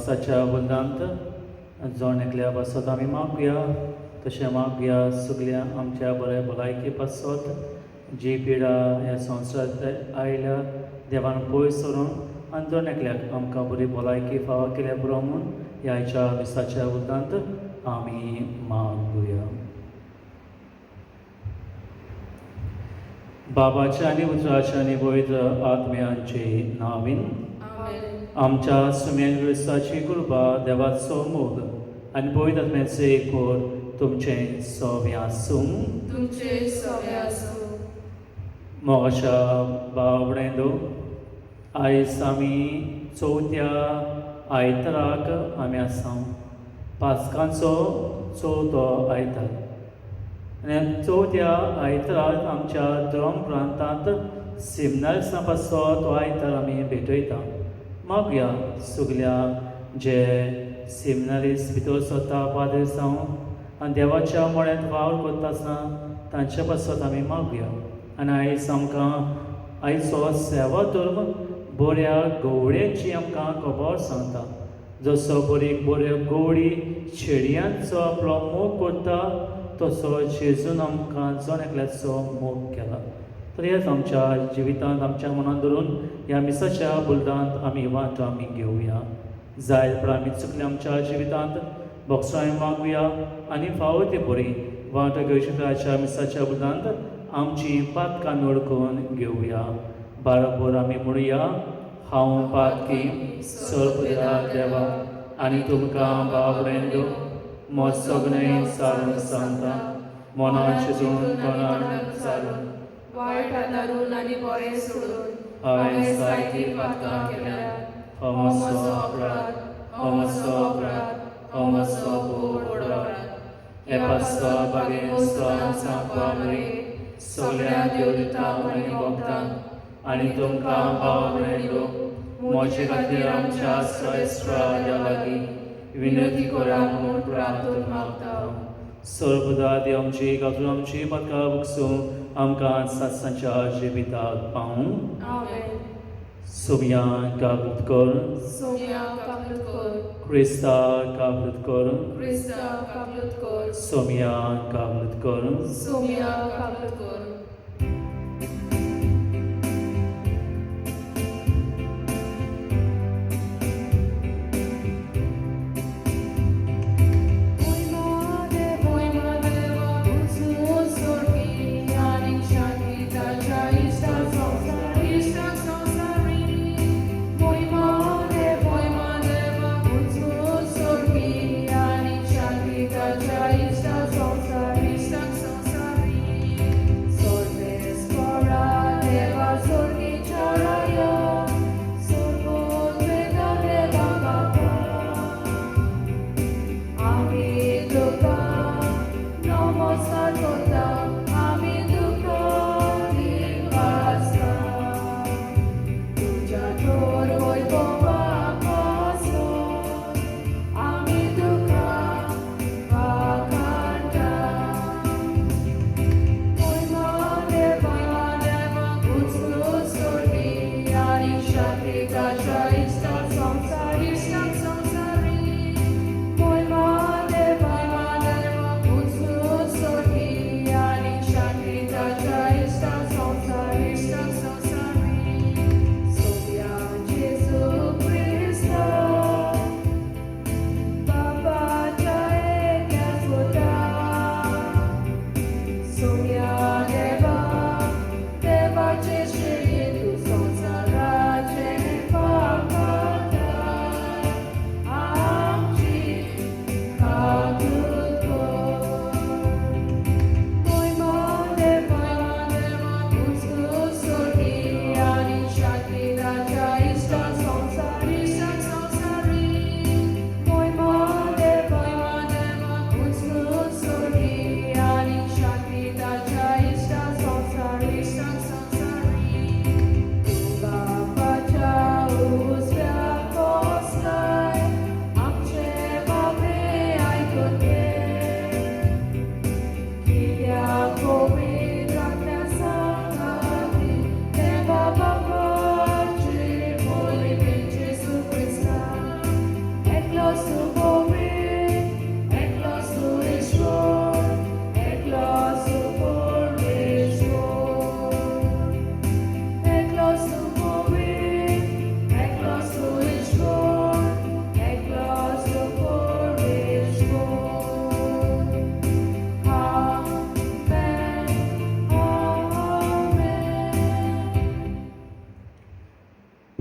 विसाच्या बुंदांत जोण एकल्या पासत आमी मागुया तशें मागुया सगल्या आमच्या बऱ्या भलायकी पासत जी पिडा ह्या संवसारांत आयल्या देवान पयस सरून आनी दोन एकल्याक आमकां बरी भलायकी फावो केल्या पुरो म्हूण ह्या आयच्या विसाच्या बुंदांत आमी मागुया. बाबाच्या आनी उजवाच्या आनी पवित्र आत्म्यांचे नांवीन आमच्या सुम्यान विसाची कृपा देवाचो मोग आनी पवित्र आत्म्याचो एकोर तुमचें सव्या आसूं. मोगाच्या बावडेंदो आयज आमी चवथ्या आयताराक आमी आसा. पास्कांचो चवथो आयतार आनी चवथ्या आयताराक आमच्या धर्म प्रांतांत सिमनार दिसा पासो तो आयतार आमी भेटयता. मागुया सगल्या जे सिमनारीस भितर स्वता पाद्री जावं आनी देवाच्या मळ्यांत वावर करता आसतना तांचे पासत आमी मागुया. आनी आयज आमकां आयचो सेवा धर्म बऱ्या गवळ्याची आमकां खबर सांगता. जसो बऱ्यो गवळी शेडयांचो आपलो मोग करता तसो जेजून आमकां जण एकल्याचो मोग केला. तर हेच आमच्या जिवितांत आमच्या मनांत धरून ह्या मिसाच्या बुलदांत आमी वांटो आमी घेवया. जाय पण आमी चुकले आमच्या जिवितांत बोगसाय मागुया आनी फावो ती बरी वांटो घेवच्या मिसाच्या बुलदांत आमची पातकां नोडकून घेवया. बाराबर आमी म्हणुया. हांव पातकी सर्पदा देवा आनी तुमकां बावडेंदो मोज सगळें सारून सांगता मनान चिंतून तोंडान सारून वायट आदारून आनी बरें सोडून हांवें जायतीं पातकां केल्यात. हो म्हजो अपराध, हो म्हजो अपराध, हो म्हजो व्हड अपराध. हे पासो बागेन सांगपा मेरेन सगळ्या देवदूतांक आनी भक्तांक आनी तुमकां बावडेंदो म्हजे खातीर आमच्या श्रेश्ठा लागीं विनंती करा म्हूण प्रार्थना मागता. सर्वदा देव आमची गाजून आमची पातकां भुगसूं आमकां सासांच्या जिविताक पावूं. सोमया काबूत कर, क्रिस्ता काबूत कर, सोमया काबूत कर.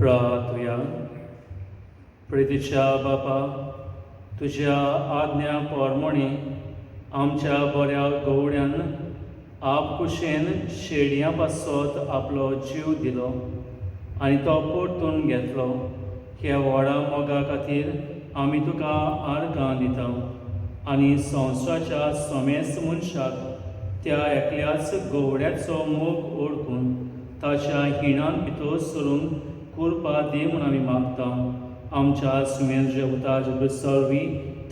प्रार्थुया. प्रितीच्या बापा, तुज्या आज्ञा पोरमोणी आमच्या बऱ्या गवड्यान आपकुशेन शेडयां पासत आपलो जीव दिलो आनी तो परतून घेतलो. ह्या व्हडा मोगा खातीर आमी तुका आर्गां दिता आनी संवसाराच्या सोमेस मनशाक त्या एकल्याच गवड्याचो मोग ओळखून ताच्या हिणान भितर सरूंक कुरपा दी म्हूण आमी मागता. आमच्या सुमेर जे उतार सरवी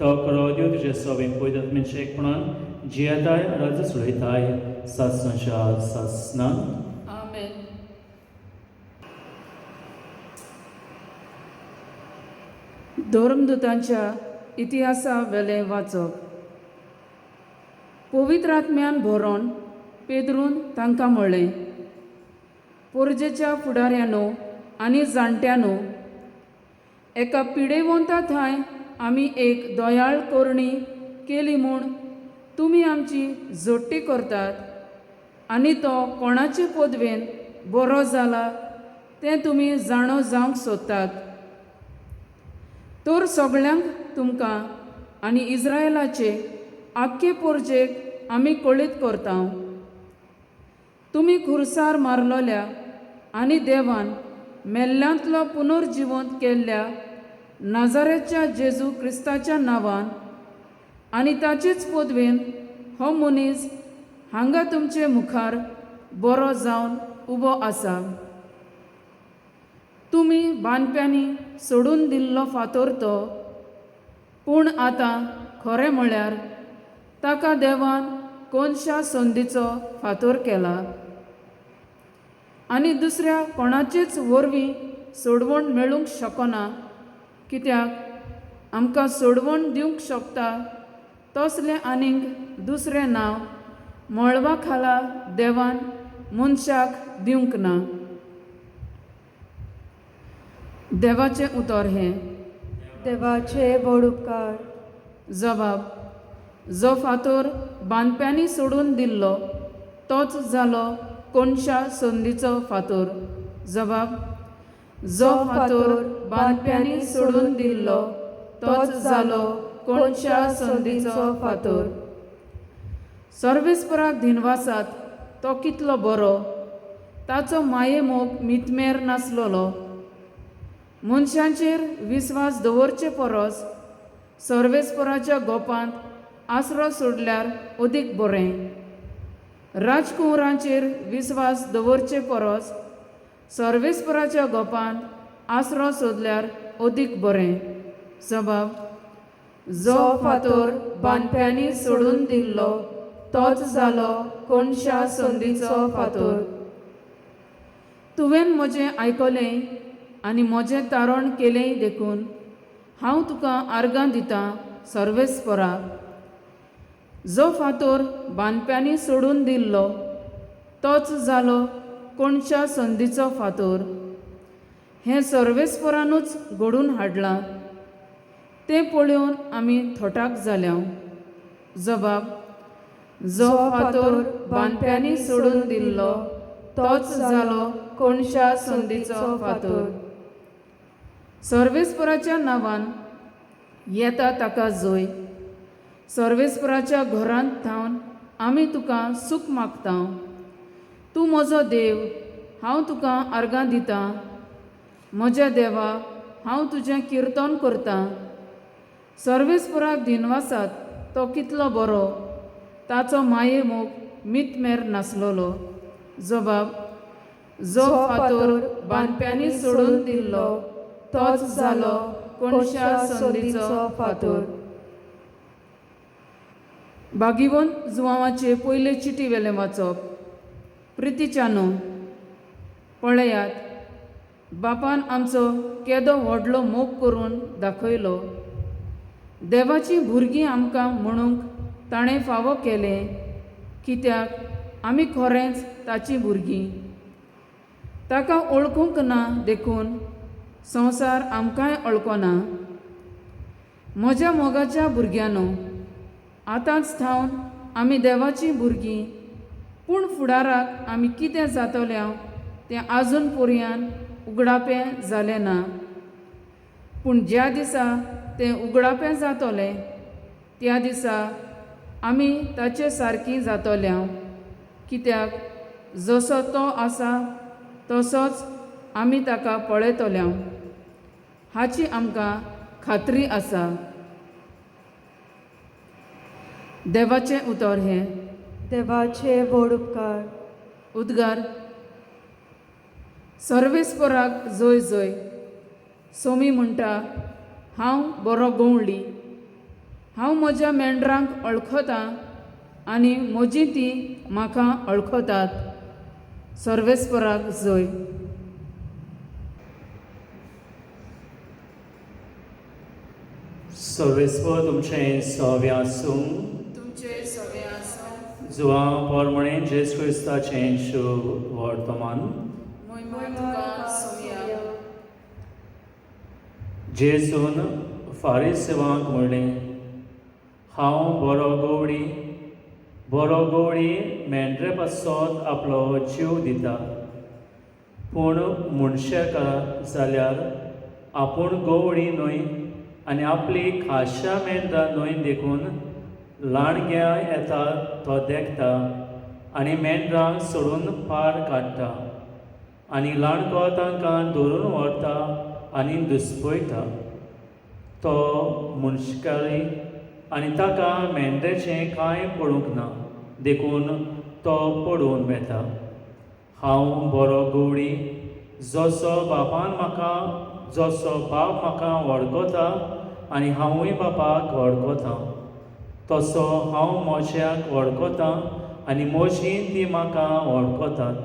तो करो दिव तुजे सोबे पळयतात मनशेकपणान जियेताय राज सुडयताय सासनाच्या सासना. आमेन. धर्मदुतांच्या इतिहासा वेले वाचप. पवित्र आत्म्यान भरोन पेद्रून तांकां म्हणलें, पोरजेच्या फुडाऱ्यानो आनी जाणट्यानो, एका पिडेवंता थंय आमी एक दोयाळ कोरणी केली म्हूण तुमी आमची जोडटी करतात आनी तो कोणाचे पदवेन बरो जाला तें तुमी जाणो जावंक सोदतात. तर सगळ्यांक तुमकां आनी इस्रायलाचे आख्खे पोरजेक आमी कळीत करता. तुमी खुर्सार मारलोल्या आनी देवान मेल्ल्यांतलो पुनर्जिवंत केल्ल्या नाजारेच्या जेजू क्रिस्ताच्या नांवान आनी ताचेच पदवेन हो मनीस हांगा तुमचे मुखार बरो जावन उबो आसा. तुमी बांदप्यांनी सोडून दिल्लो फातर तो, पूण आतां खरें म्हळ्यार ताका देवान कोनशा संदीचो फातर केला आनी दुसऱ्या कोणाचेच वरवीं सोडवण मेळूंक शकना, कित्याक आमकां सोडवण दिवंक शकता तसलें आनीक दुसरें नांव मळबा खाला देवान मनशाक दिवंक ना. देवाचें उतर हें. देवाचे व्हड उपकार. जबाब. जो फातर बांदप्यांनी सोडून दिल्लो तोच जालो कोनशा संदीचो फातर. जबाब. जो फातर बांदप्यांनी सोडून दिल्लो तोच जालो कोनशा संदीचो फातर. सर्वेस्पराक दिनवासात तो कितलो बरो, ताचो माये मोग मितमेर नासलोलो. मनशांचेर विस्वास दवरचे परस सर्वेस्पराच्या गोपांत आसरो सोडल्यार अदीक बरें. राजकुंवरांचेर विस्वास दवरचे परस सर्वेस्पराच्या गोपांत आसरो सोदल्यार अदीक बरें. जबाब. जो फातर बांदप्यांनी सोडून दिल्लो तोच जालो कोनशा संदीचो फातर. तुवें म्हजें आयकलें आनी म्हजें तारण केलेंय देखून हांव तुका आर्गां दितां सर्वेस्परा. जो फातर बांदप्यांनी सोडून दिल्लो तोच जालो कोनशा संदीचो फातर. हें सर्वेस्परानूच घडून हाडलां. तें पळोवन आमी थोटाक जाल्या. जबाब. जो फातर बांदप्यांनी सोडून दिल्लो तोच जालो कोनशा संदीचो फातर. सर्वेस्पराच्या नांवान येता ताका जोय. सर्वेस्पराच्या घरांत थावन आमी तुका सूख मागता. तूं म्हजो देव, हांव तुका आर्गां दितां. म्हज्या देवा, हांव तुजें किर्तन करतां. सर्वेस्पराक दिनवासात तो कितलो बरो, ताचो माये मोग मितमेर नासलोलो. जबाब. जो फातर बांदप्यांनी सोडून दिल्लो तोच जालो कोनशा संदीचो फातर. भागिवंत जुवांवाचे पयले चिटी वेले वाचप. प्रितीच्यानो, पळयात, बापान आमचो केदो व्हडलो मोग करून दाखयलो. देवाची भुरगीं आमकां म्हणूंक ताणें फावो केलें, कित्याक आमी खरेंच ताची भुरगीं. ताका ओळखूंक ना देखून संवसार आमकांय अळकोना. म्हज्या मोगाच्या भुरग्यानो, आतांच थावन आमी देवाची भुरगीं, पूण फुडाराक आमी कितें जातल्या तें आजून पर्यान उगडापें जालें ना. पूण ज्या दिसा तें उगडापें जातोलें त्या दिसा आमी ताचे सारकीं जातोल्या, कित्याक जसो तो आसा तसोच आमी ताका पळयतल्या हाची आमकां खात्री आसा. देवाचें उतर हें. देवाचे व्हड उपकार. उद्गार. सर्वेस्पराक जय जय. सोमी म्हणटा, हांव बरो गवळी. हांव म्हज्या मेंढरांक अळखतां आनी म्हजीं तीं म्हाका अळखतात. सर्वेस्पराक जय. सर्वेस्पर तुमचें सव्या आसूं. तुमचे सवे आसूं. जुवा पोरमणें जेजू क्रिस्ताचें शुभ वर्तमान. मोय तुका सोम्या. जेजून फारिसेवांक म्हणलें, हांव बरो गवळी मेंढरे पासत आपलो जीव दिता. पूण मनशाका जाल्यार आपूण गवळी न्हय आनी आपली खाशा मेंढरां न्हय देखून लाणग्या येता तो देखता आनी मेंढरांक सोडून पार काडटा आनी लाणको तांकां धरून व्हरता आनी दुसपयता. तो मनशाकारी आनी ताका मेंढरेचें कांय पडूंक ना देखून तो पडून वेता. हांव बरो गवळी. जसो बाप म्हाका वळखता आनी हांवूय बापाक वळखतां, तसो हांव म्हज्याक वळखतां आनी म्हजीं तीं म्हाका वळखतात.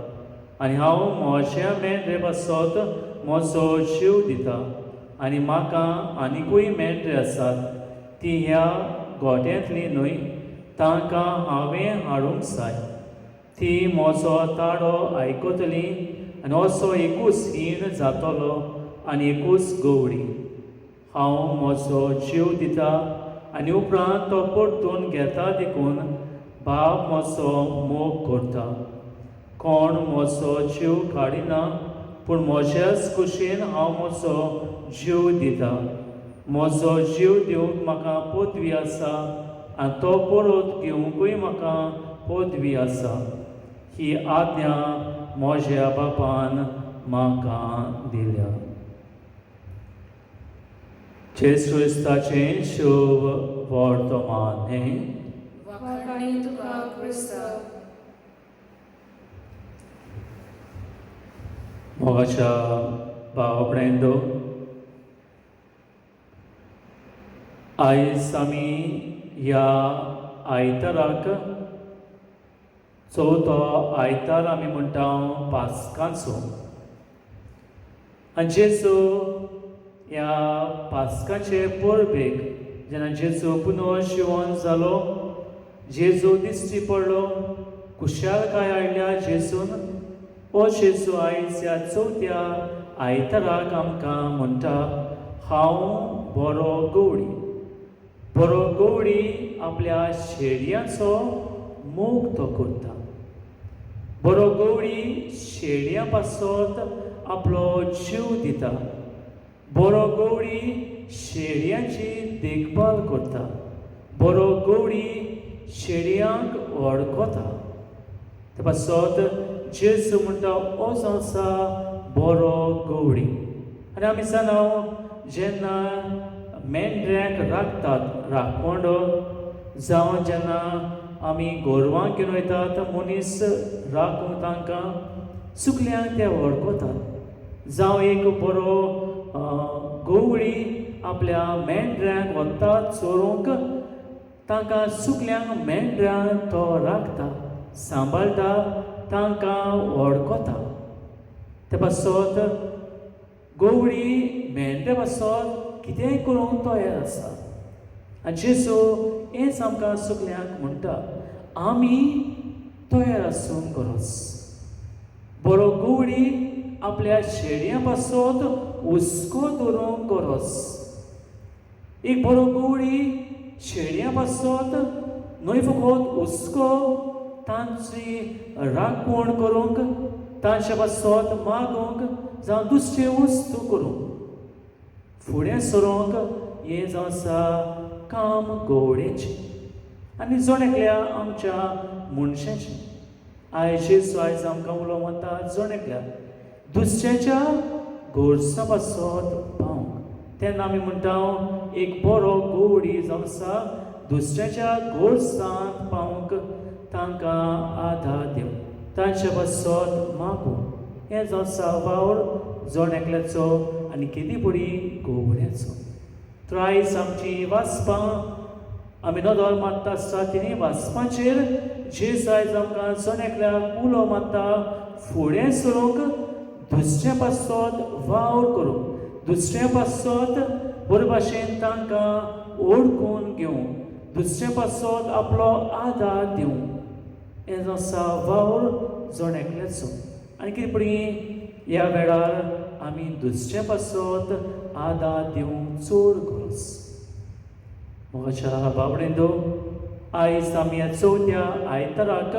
आनी हांव म्हज्या मेंढरे पासत म्हजो जीव दिता. आनी म्हाका आनिकूय मेंढरे आसात, तीं ह्या गोठ्यांतलीं न्हय, तांकां हांवें हाडूंक जाय. ती म्हजो ताडो आयकतलीं आनी असो एकूच हीण जातलो आनी एकूच गवळी. हांव म्हजो जीव दिता आनी उपरांत तो परतून घेता देखून बाप म्हजो मोग करता. कोण म्हजो जीव काडिना, पूण म्हज्याच कुशीन हांव म्हजो जीव दिता. म्हजो जीव दिवंक म्हाका पदवी आसा आनी तो परत घेवंकूय म्हाका पदवी आसा. ही आज्ञा म्हज्या बापान म्हाका दिल्या. जेजू क्रिस्ताचें शुभ वर्तमान हें. वाखाणी तुका क्रिस्ता. मोगाच्या भाव भयणींनो, आयज आमी ह्या आयताराक चवथो आयतार आमी म्हणटा पास्कांचो. आनी जेजू ह्या पास्काचे परबेक जेन्ना जेजू पुनर्जीवन जालो, जेजू दिश्टी पडलो, कुशालकाय हाडल्या जेजून, हो जेजू आयज ह्या चवथ्या आयताराक आमकां म्हणटा, हांव बरो गवळी. बरो गवळी आपल्या शेडयांचो मोग तो करता. बरो गवळी शेडयां पासत आपलो जीव दिता. बरो गवळी शेडयांची देखभाल करता. बरो गवळी शेडयांक वळखता. ते पासत जेजू म्हणटा, हो आसा बरो गवळी. आनी आमी जाणां जेन्ना मेंढऱ्यांक राखतात राखणडो, जावं जेन्ना आमी गोरवांक घेवन वयतात मनीस राखूंक तांकां, सुकल्यांक ते वळखतात. जावं एक बरो गवळी आपल्या मेंढऱ्यांक व्हरता चोरूंक, तांकां सुकल्यांक मेंढऱ्यांक तो राखता, सांबाळटा, तांकां वळखता. ते पासत गवळी मेंढरे पासत कितेंय करूंक तयार आसा. आनी जेजू हेंच आमकां सगल्यांक म्हणटा, आमी तयार आसूंक गरज. बरो गवळी आपल्या शेडयां पासत हुस्को दवरूंक गरज. एक बरो गवळी शेडयां पासत न्हय फकत हुस्को तांची राखण करूंक, तांचे पासत मागोंक जावं दुसरे वस्तू करूंक फुडें सरोंक हें जावन आसा काम गवळेचें आनी जोणेकल्या आमच्या मनशाचें आयज आमकां उलो म्हणटा जोणेकल्या दुसऱ्याच्या गोरसा पासत पावंक तेन्ना आमी म्हणटा एक बरो गोवडी जावन आसा दुसऱ्याच्या गोरसांत पावंक तांकां आदार दिवंक तांचे पासत मागूंक हें जावन आसा वावर जोणेकल्याचो आनी केदी बडी गोवड्याचो तर आयज आमची वाचपां आमी नदर मारता आसता तिनी वाचपाचेर जेस आयज आमकां जोणेकल्याक उलो मारता फुडें सरोंक दुसऱ्या पासत वावर करूंक दुसऱ्या पासत बरे भाशेन तांकां ओळखून घेवंक दुसऱ्या पासत आपलो आदार दिवंक हें जावन आसा वावर जोणेकल्याचो आनी कितें पडी ह्या वेळार आमी दुसऱ्या पासत आदार दिवंक चड गरज म्हज्या बावडेंदो आयज आमी ह्या चवथ्या आयताराक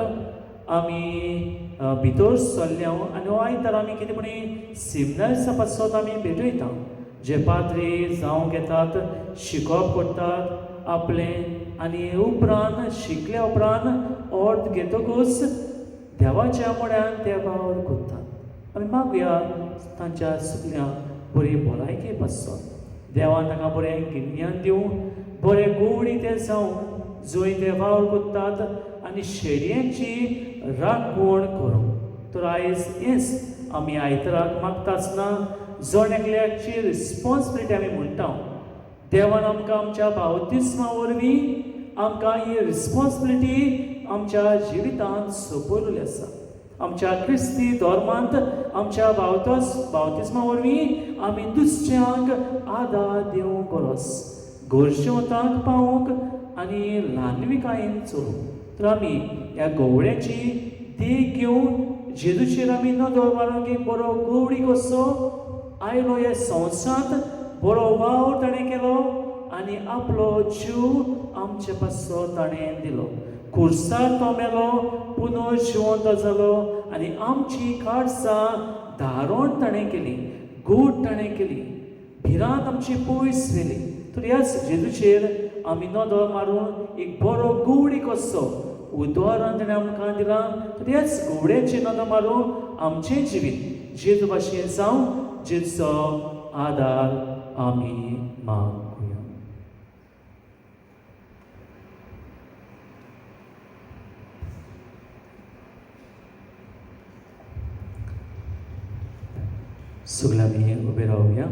आमी भितर सरल्या आनी हो आयतार आमी कितें म्हणी सिमनर्सा पासत आमी भेटयता जे पाद्री जावं घेतात शिकोवप करतात आपलें आनी उपरांत शिकल्या उपरांत अर्थ घेतकूच देवाच्या म्हण्यान ते वावर करतात आमी मागुया तांच्या सगळ्यांक बरी भलायकी पासत देवान तांकां बरें गिन्यान दिवं बरे गोवडी ते जावं जंय ते वावर करतात आनी शेडयांची राखण करूं तर आयज हेंच आमी आयताराक मागता आसतना जोणेकल्याची रिस्पॉन्सिबिलिटी आमी म्हणटा देवान आमकां आमच्या बावतिस्मा वरवीं आमकां ही रिस्पॉन्सिबिलिटी आमच्या जिवितांत सोंपयलेली आसा आमच्या क्रिस्ती धर्मांत आमच्या बावतिस्मा वरवीं आमी दुसऱ्यांक आदार दिवंक गरज गोरशेवतांक पावोवंक आनी ल्हानविकायेन चलोवंक तर आमी ह्या गोवड्याची देख घेवन जेजूचेर आमी नदर मारूंक एक बरो गोवडी कसो आयलो ह्या संवसारांत बरो वाव ताणें केलो आनी आपलो जीव आमचे पासत ताणें दिलो खुर्सार तो मेलो पुनः जिवंत जालो आनी आमची काडसां धारोण ताणें केली गोड ताणें केली भिरांत आमची पयस व्हेली तर ह्याच जेजूचेर आमी नदर मारून एक बरो गोवडी कसो उदाहरण ताणें आमकां दिलां तर ह्याच गोवड्याचेर नदर मारून आमचें जिवीत जेजू भाशेन जावं जेजूचो आदार आमी मागुया सगळ्या आमी उबे रावया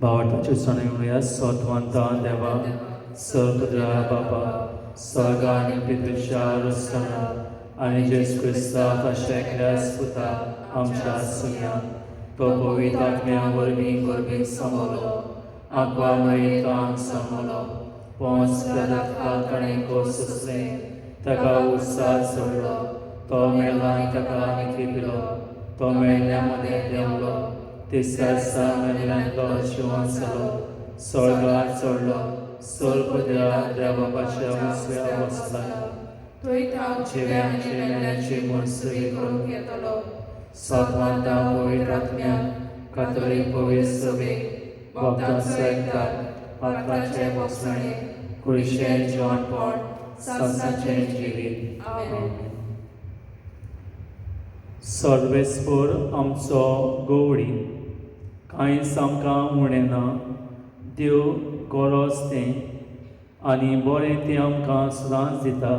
भावार्थाचे सण म्हणूया सत्वंता देवा सपुत्रा बापा स्वर्गा आनी पृथ्वीच्या रस्त्याना आनी जेस क्रिस्ता तशें पुता आमच्या सगळ्यांक तो पवित्र आत्म्या वरवीं गोरबेक सांबाळलो आग्वा मयेतांक सांबाळलो पोंस प्रदार्थाक ताणें कोसुसलें ताका उत्साह सोडलो तो मेला आनी ताका आनी पिलो तो मेल्ल्या मदें देंवलो तिसऱ्या दिसा मेल्ल्यान तो जिवंत जालो स्वर्गांत चडलो स्वर्गपुत्रा देवा बापाच्या उजव्या बसला जिव्यांचे मेल्यांची मनसुबी करूंक येतलो सत्वंता पवित्र आत्म्यान कातोलीक पवित्र सभेक भक्तांचो एकठांय पातळाचे भोगसणे कुडीचें जेवणपण सांसाचें जिवीत आमेन सर्वेस्पर आमचो गोवडी कांयच आमकां उणें ना देव गरज तें आनी बरें तें आमकां सदांच दिता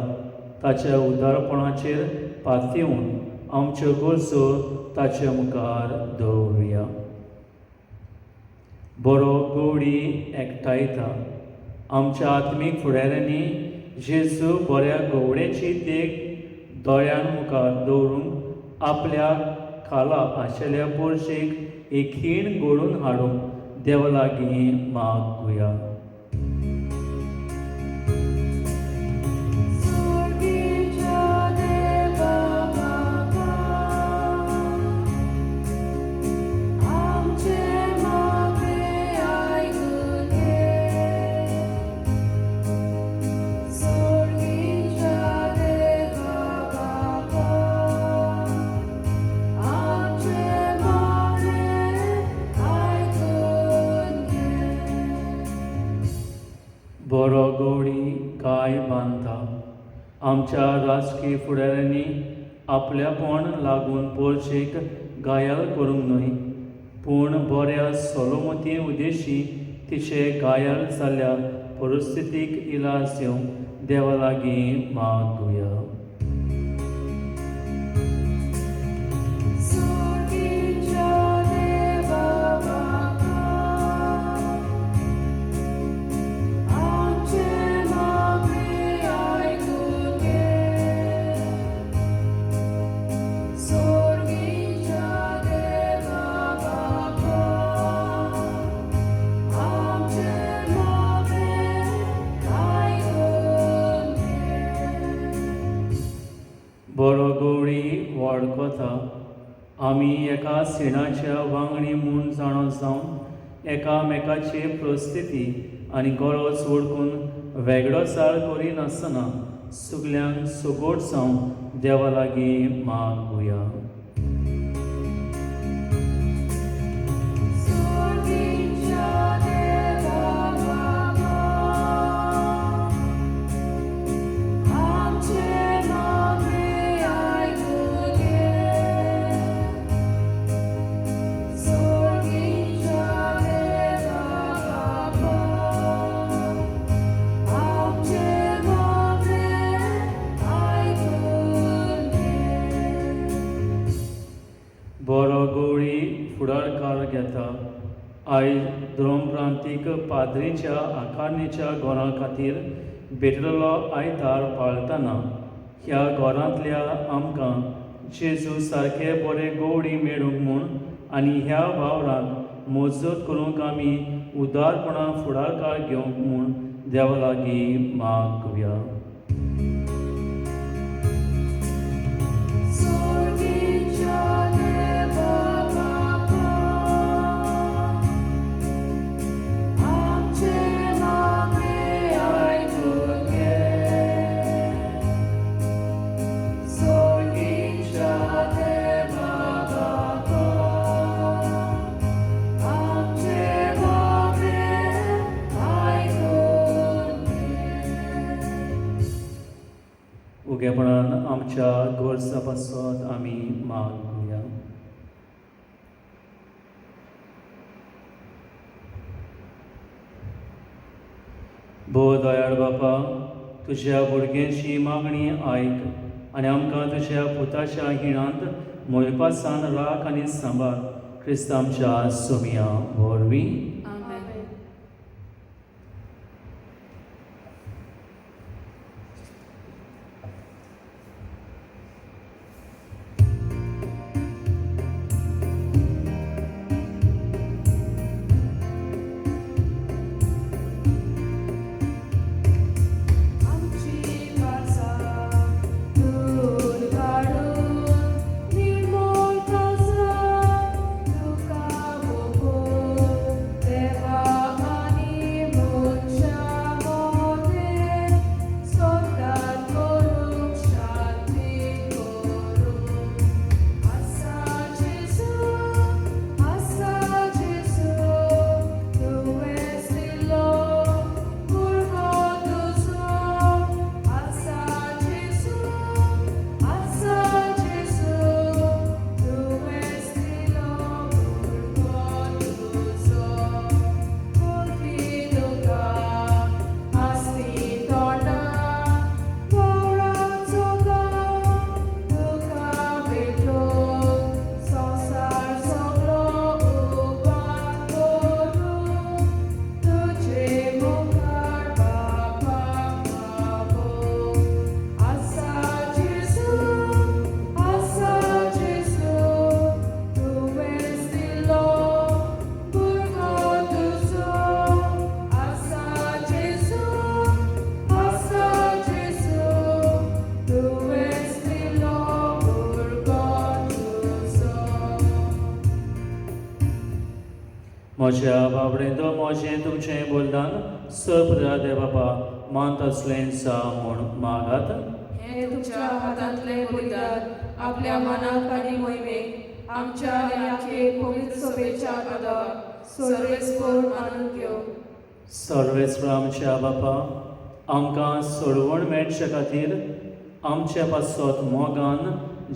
ताच्या उदारपणाचेर पातयेवन आमच्यो गरजो ताचे मुखार दवरुया बरो गोवडी एकठांयता आमच्या आत्मीक फुडाऱ्यांनी जेजू बऱ्या गोवड्याची देख दोळ्यां मुखार दवरूंक आपल्या खाला आशिल्ल्या पोरशेक एक खीण घडोवन हाडूंक देवा लागीं मागुया आमच्या राजकीय फुडाऱ्यांनी आपल्यापण लागून पोरचेक घायल करूंक न्हय, पूण बऱ्या सोलोमती उद्देशी तिचे घायल जाल्ल्या परिस्थितीक इलाज दिवंक देवा लागीं मागुया. बरो गवळी वळखता आमी एका सिणाच्या वांगडी म्हूण जाणो जावन एकामेकाची परिस्थिती आनी गरज ओळखून वेगळोसार करिनासतना सगल्यांक सुगोट जावन देवा लागीं मागुया. बरो गवळी फुडारकार घेता. आयज द्रोमप्रांतीक पाद्रीच्या आकारणीच्या घोरा खातीर भेटलेलो आयतार पाळटना ह्या घोरांतल्या आमकां जेजू सारके बरे गवळी मेळूंक म्हूण आनी ह्या वावराक मजत करूंक आमी उदारपणान फुडारकार घेवंक म्हूण देवा लागीं मागुया. उगेपणान आमच्या गोरसा पासत आमी मागुया. भो दयाळ बापा, तुज्या भुरग्यांची मागणी आयक आनी आमकां तुज्या पुताच्या हिणांत मोलपासान राख आनी सांबाळ क्रिस्तांच्या सोमिया वरवीं. म्हज्या बाबडेंतो मोजें तुमचें बोलदान सपुत्रा देवापा मांत असलें सा म्हूण मागात. हे तुमच्या हातांतले बलिदान आपल्या मनाक आनी मोहिमेक आमच्या याचे पवित्र सभेच्या पदाक सर्वेस्पर मानून घेव. सर्वेस्पर आमच्या बापा, आमकां सोडवण मेळचे खातीर आमच्या पासत मोगान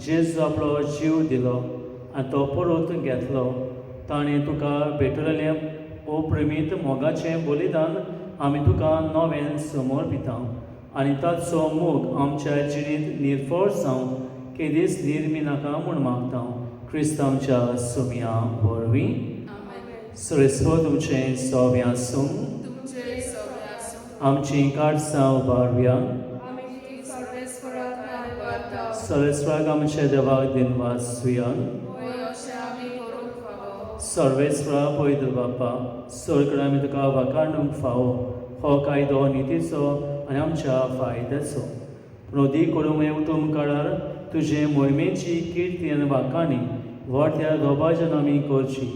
जेजू आपलो जीव दिलो आनी तो परत घेतलो. ताणें तुका भेटलेलें अप्रमीत मोगाचें बलिदान आमी तुका नवें समर्पिता आनी ताचो मोग आमच्या जिणेंत निर्फळ जावन केदीस निर्मी नाका म्हूण मागता. क्रिस्तांच्या सुमया वरवीं सरेस्व तुमचें सव्य आसूं. तुमचे सगळे आसूं. आमची काडसां उबारव्या. आमी सर्वेस्पराक वार्ता सरेस्वाक आमच्या देवाक दिनवासुया. होय अशें आमी करूंक फावो. सर्वेस्वरा पवित्र बापा, सरकडे आमी तुका वाखाणूंक फावो हो कायदो नितीचो आनी आमच्या फायद्याचो. प्रोदी करूं उठूम काळार तुजे मोहिमेची किर्ती आनी वाखाणी व्हडल्या दोबाजन आमी करची.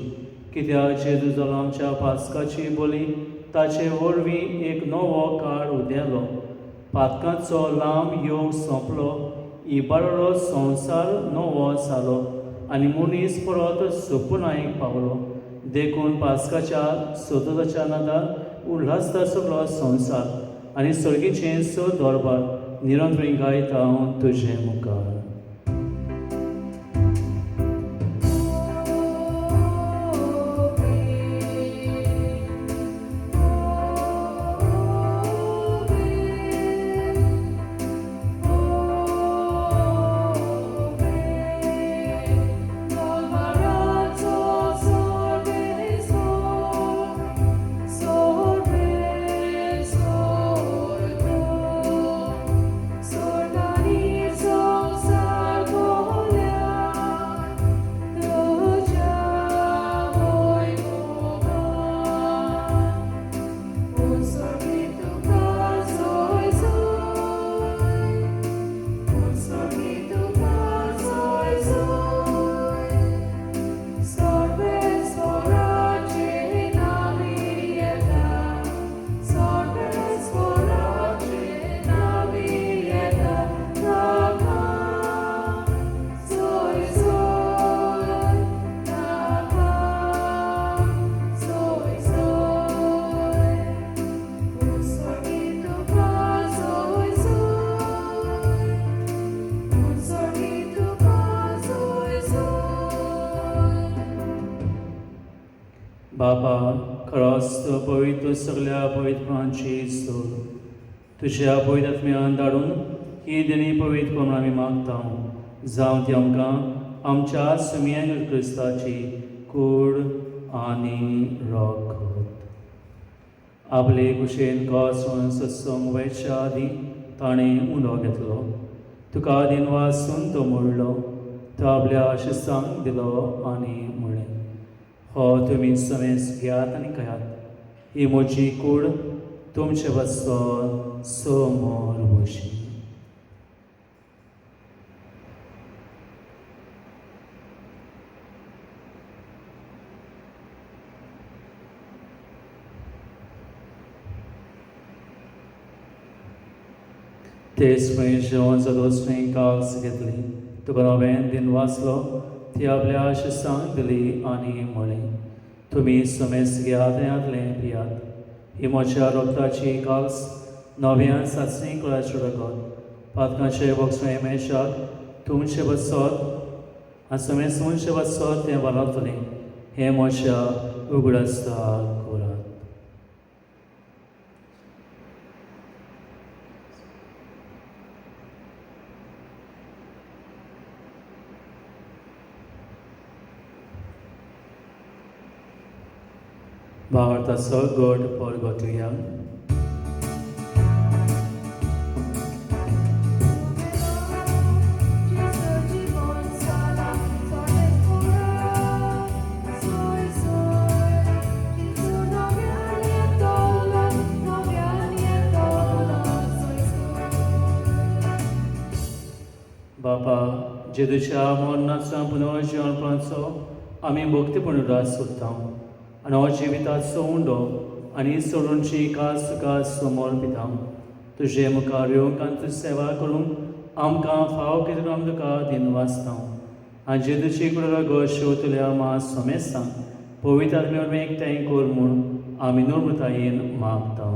कित्याक जेजू जालो आमच्या पास्काची बली, ताचे वरवीं एक नवो काळ उदेलो. पातकांचो लांब येवंक सोंपलो, इबाडलो संवसार नवो जालो आनी मनीस परत सोंपुनायक पावलो. देखून पास्काच्या सोदोताच्या नादार उल्हासता सगळो संवसार आनी सर्गीचें स दरबार निरंतरी गायता तुजे मुखार. बाबा, खरोच पवित्र सगळ्या पवित्रांची सोड तुज्या पवित्र आत्म्यान धाडून ही दिनी पवित्र करून आमी मागता. जावं ती आमकां आमच्या सुमया क्रिस्ताची कूड आनी रोखत. आपले कुशेन कोसोन सत्संग वयच्या आदीं ताणें उलो घेतलो. तुका दिनवासून तो मोडलो, तो आपल्या शिस्तांक दिलो आनी म्हळें, हो तुमी समेस घेयात आनी खायात. ही म्हजी कूड तुमचे बसत समोर बशी. तेच पळय जेवण सदोसणें काल्स घेतली. तुका नवें दिन वाचलो, ती आपल्या शिस्तांक दिली आनी म्हळें, तुमी समेस घेयात यांतलें पियात. ही म्हज्या रोगताची काल्स नव्या सासणी कुळाचें रगत. पातकांचे बोगसणे मेळशाक तुमचे बसत आनी समेस तुमचे बसत तें वालोतलें. हें म्हज्या उगडासताक करात. भारताचो गट परगटुया. बापा, जेजूच्या मरणाचो पुनर्जीवनाचो आमी भक्तीपूर्ण रास सोदता आनी हो जिविताचो उंडो आनी सोडूनची कास तुका समर्पिता. तुजे मुखार येवंक आनी तुजी सेवा करूंक आमकां फाव कितें आमी तुका दिनवासता. आनी जेजूची कुडलो शेवतल्या मा समेस्तां पवित्र आत्म्यान एकठांय कर म्हूण आमी नम्रतायेन मागता.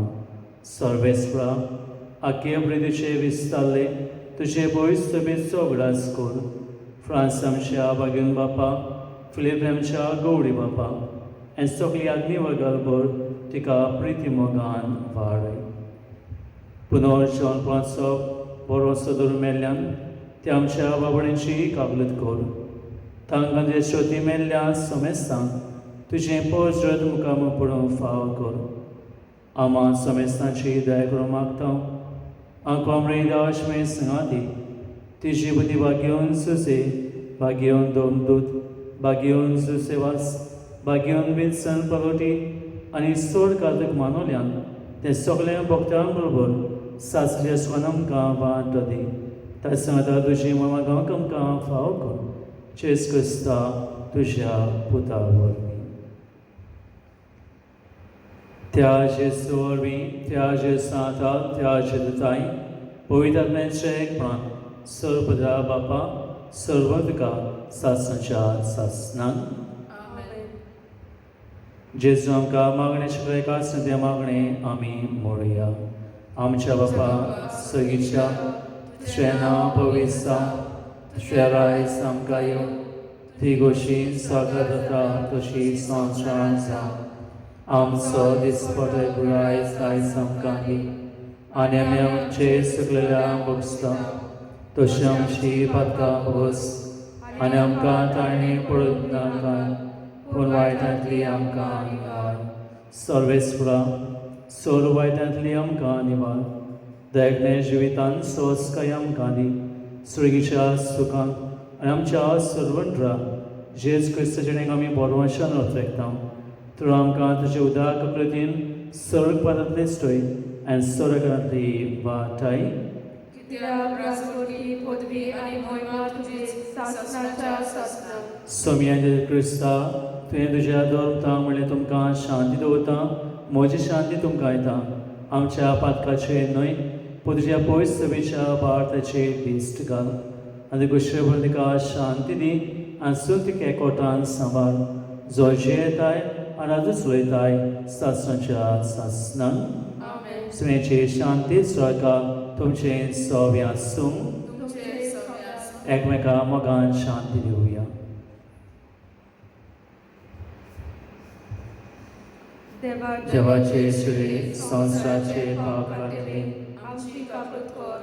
सर्वेस्परा आख्खे प्रितीचे विस्तारले तुझे पयस सभेचो उगडास कर. फ्रांस आमच्या बागेन बापा, फिलीप आमच्या गवडी बापा, आनी सगळी आदमी वर्गाबरोबर तिका प्रिती मोगान वाडय. पुनर्जन पांचो बरो सदर मेल्ल्यान ते आमच्या बाबड्यांची काबलत कर. तांकां जे श्रोती मेल्ल्या समेस्तांक तुजें पजरत मुखार पडून फाव कर. आमा समेस्तांची दया करूं मागता. आमकां सांगाती तिजी बुद्धी भाग्योन सुसे, भाग्योन दोमदूत, भाग्योन सुसेवास, भाग्योन विल्सन पलोटी आनी सोड कार्तक मानवल्यान ते सगळ्या भक्तां बरोबर सासरी आसवन आमकां वाट दी. त्या सांगता तुजी मागांक आमकां फाव कर. जेस क्रिस्ता तुज्या पुता वरवीं. त्या जेसू वरवीं, त्या जेसांता, त्या जेताय पवित्र आत्म्याचे एकपणान सर्वपदा बापा सर्वतका सासनाच्या सासनान. जेजू आमकां मागणे शिकले कास ते मागणे आमी मोडया. आमच्या बापा सगीच्या तुझें नांव पवित्र जावं, तुझें रायज आमकां येवं, ती गोशी सगळ्या जाता तशी संवसारांत जावं. आमचो दिसपटे पुरायज आयज आमकां दी, आनी आमी आमचे सुकलेल्या भोगता तशी आमची पातकां भोगस, आनी आमकां ताळणी पडूंक नाका, पूण वायटांतली आमकां निवार. सर्वेस्परा सोर वायटांतली आमकां निवार. देगणे जिवितान सोसकाय आमकां दी. स्वर्गीच्या सुखान आनी आमच्या सर्वंट्रा जेज क्रिस्ताचें आमी बोरवंशान वचयता. तूं आमकां तुजे उदाक कृतीन सर्ग पदांतले स्टोय आनी स्वर्गांतली वाटाय. कित्याक राजकोटी पदवी आनी महिमा तुजी सासनाच्या सासनान. सोम्याचे क्रिस्ता तुवें तुज्या दवरता म्हणल्यार तुमकां शांती दवरता. म्हजी शांती तुमकां येता. आमच्या पातकाचे न्हय पूण तुज्या पयस सभेच्या भारताचे दिश्ट घाल. आनी गुश्रेभर तिका शांती दी आनी सुख तिका एकवटान सांबाळ. जो येताय आनी आजूच वयताय सासनाच्या सासनान. सुनेची शांती सुराका तुमचे सव्या आसूं. एकमेका मोगान शांती दिवया. देवाचे शिळे संवसाराचे पाप काडले. आमची काकूत कर.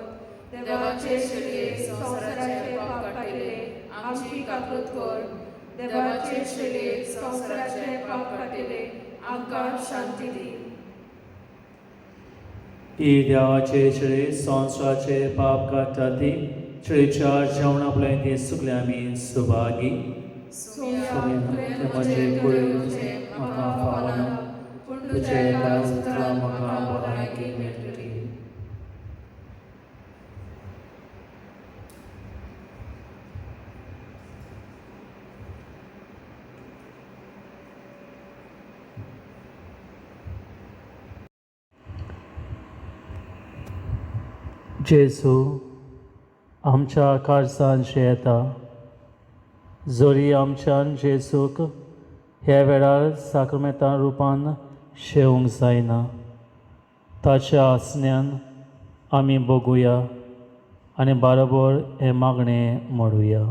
देवाचे शिळे संवसाराचे पाप काडले. आमची काकूत कर. देवाचे शिळे संवसाराचे पाप काडले. आमकां शांती दी. ही देवाचे शिळे संवसाराचे पाप काडटा ती शिळेच्या जेवणापले ती सुकले आमी सुभागी. म्हजे कुडीचे म्हाका फावना, पूण तुजे उतरां म्हाका भलायकी मेळटली. जेजू आमच्या कारसान येता. जोरी आमच्यान जेजूक ह्या वेळार साक्रमेंतां रुपान शेवंक जायना. ताच्या आसण्यान आमी बगुया आनी बरोबर हें मागणें मोडुया.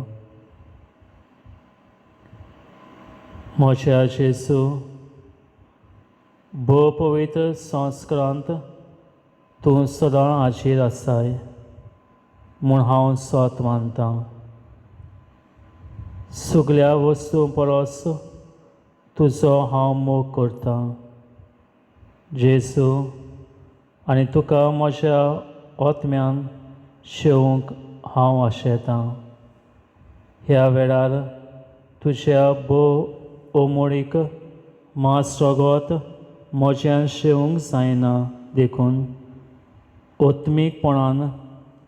म्हज्या जेजू भोव पवित्र संस्कारांत तूं सदां हाजीर आसाय म्हूण हांव सोत मानतां. सगळ्या वस्तू परस तुजो हांव मोग करतां जेजू, आनी तुका म्हज्या आत्म्यान शेवूंक हांव आशेतां. ह्या वेळार तुज्या भोव ओमोडीक मास्रोगोत म्हज्यान शेवूंक जायना देखून ओत्मीकपणान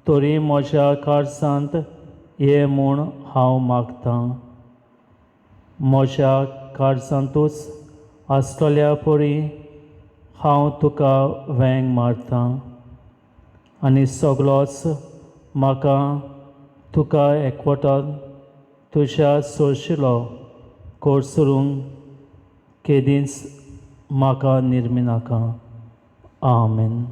तरी म्हज्या कारसांत ये म्हूण हांव मागतां. म्हज्या कारसांतूच आसतल्या परी हांव तुका वेंग मारतां आनी सगळोच म्हाका तुका एकवटान तुज्या सोरशिलो कोर्सुरूंक केदींच म्हाका निर्मी नाका. आमेन.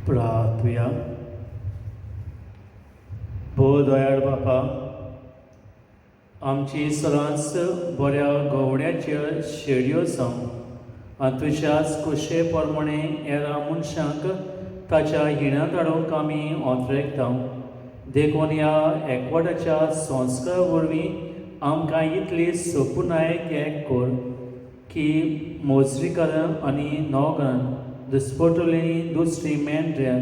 प्रार्थुया. भोव दयाळ बापा, आमची सदांच बऱ्या गवड्याच्यो शेडयो जावं आनी तुज्याच कुशे प्रमाणे हेरा मनशांक ताच्या हिण्यांत हाडूंक आमी ओंत्रेकता. देखून ह्या एकवटाच्या संस्कारा वरवीं आमकां इतली सपुनायक एक कर की मोजरीकारां आनी नोकरां दुस्पटुलीं दुसरी मेंढऱ्यां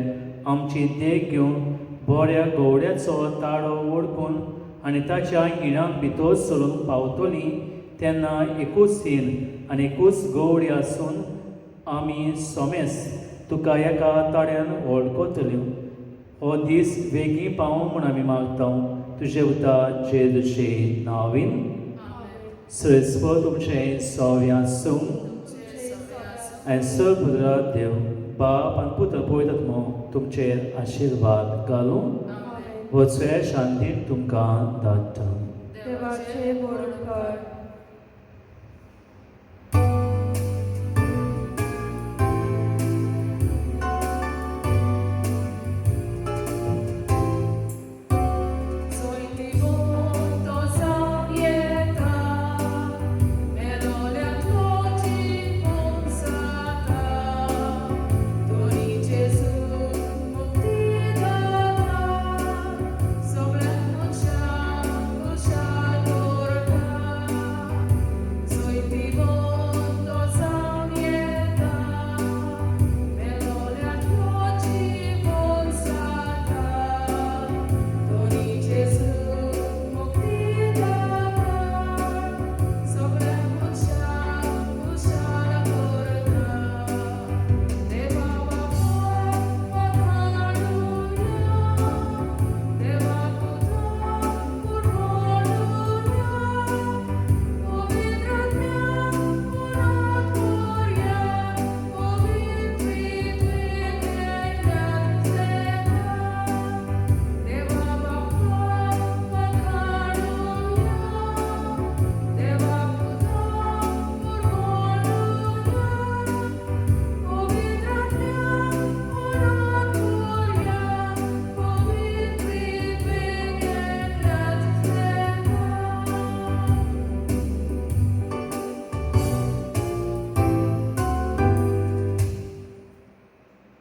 आमची देख घेवन बऱ्या गवड्याचो ताळो ओडकून आनी ताच्या हिण्यांत भितर सरून पावतलीं तेन्ना एकूच हीण आनी एकूच गवडी आसून आमी सोमेस तुका एका ताळ्यान वळखतल्यो. हो दीस बेगीन पावूं म्हूण आमी मागता तुजे उता जेजूचे नांवीन. सृजपो तुमचें सव्या आसूं आनी सपुद्रा देव बाप आनी पुत्र पवित्र आत्मो तुमचेर आशिर्वाद घालूं वचुया शांतीन तुमकां धाडटा. देवाचे बोड उपकार